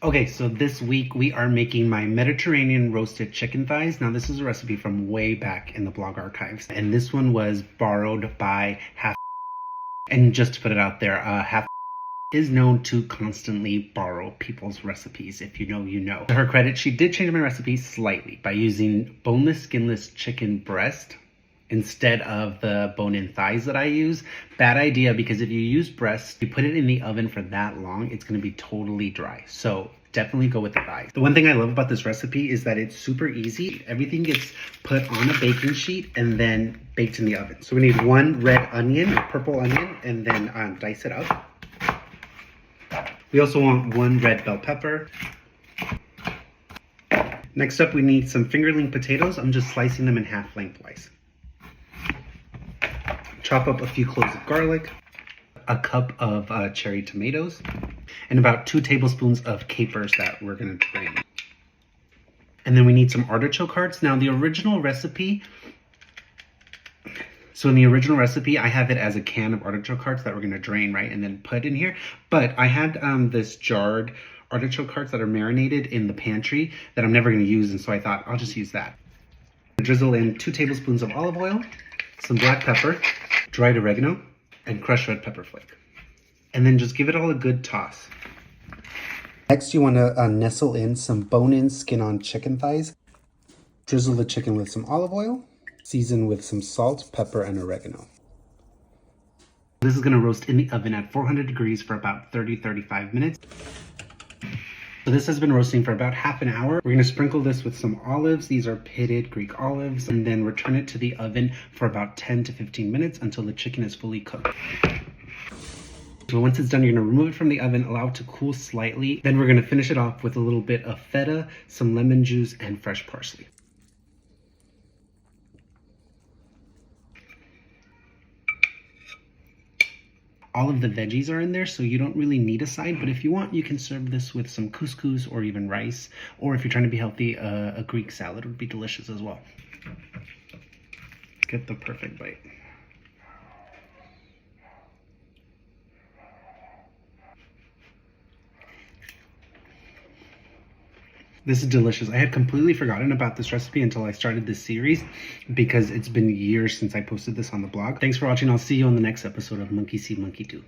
Okay, so this week we are making my Mediterranean roasted chicken thighs. Now this is a recipe from way back in the blog archives. And this one was borrowed by Half. And just to put it out there, Half is known to constantly borrow people's recipes. If you know, you know. To her credit, she did change my recipe slightly by using boneless, skinless chicken breast instead of the bone-in thighs that I use. Bad idea, because if you use breast, you put it in the oven for that long, it's going to be totally dry. So definitely go with the thighs. The one thing I love about this recipe is that it's super easy. Everything gets put on a baking sheet and then baked in the oven. So we need one red onion, purple onion, and then dice it up. We also want one red bell pepper. Next up, we need some fingerling potatoes. I'm just slicing them in half lengthwise. Chop up a few cloves of garlic, a cup of cherry tomatoes, and about 2 tablespoons of capers that we're gonna drain. And then we need some artichoke hearts. Now the original recipe, in the original recipe, I have it as a can of artichoke hearts that we're gonna drain, right, and then put in here. But I had this jarred artichoke hearts that are marinated in the pantry that I'm never gonna use, and so I thought I'll just use that. Drizzle in 2 tablespoons of olive oil, some black pepper, dried oregano, and crushed red pepper flake. And then just give it all a good toss. Next, you want to nestle in some bone-in, skin-on chicken thighs. Drizzle the chicken with some olive oil. Season with some salt, pepper, and oregano. This is going to roast in the oven at 400 degrees for about 30-35 minutes. So this has been roasting for about half an hour. We're gonna sprinkle this with some olives. These are pitted Greek olives, and then return it to the oven for about 10 to 15 minutes until the chicken is fully cooked. So once it's done, you're gonna remove it from the oven, allow it to cool slightly. Then we're gonna finish it off with a little bit of feta, some lemon juice, and fresh parsley. All of the veggies are in there, so you don't really need a side, but if you want, you can serve this with some couscous or even rice, or if you're trying to be healthy, a Greek salad would be delicious as well. Get the perfect bite. This is delicious. I had completely forgotten about this recipe until I started this series because it's been years since I posted this on the blog. Thanks for watching. I'll see you on the next episode of Monkey See, Monkey Do.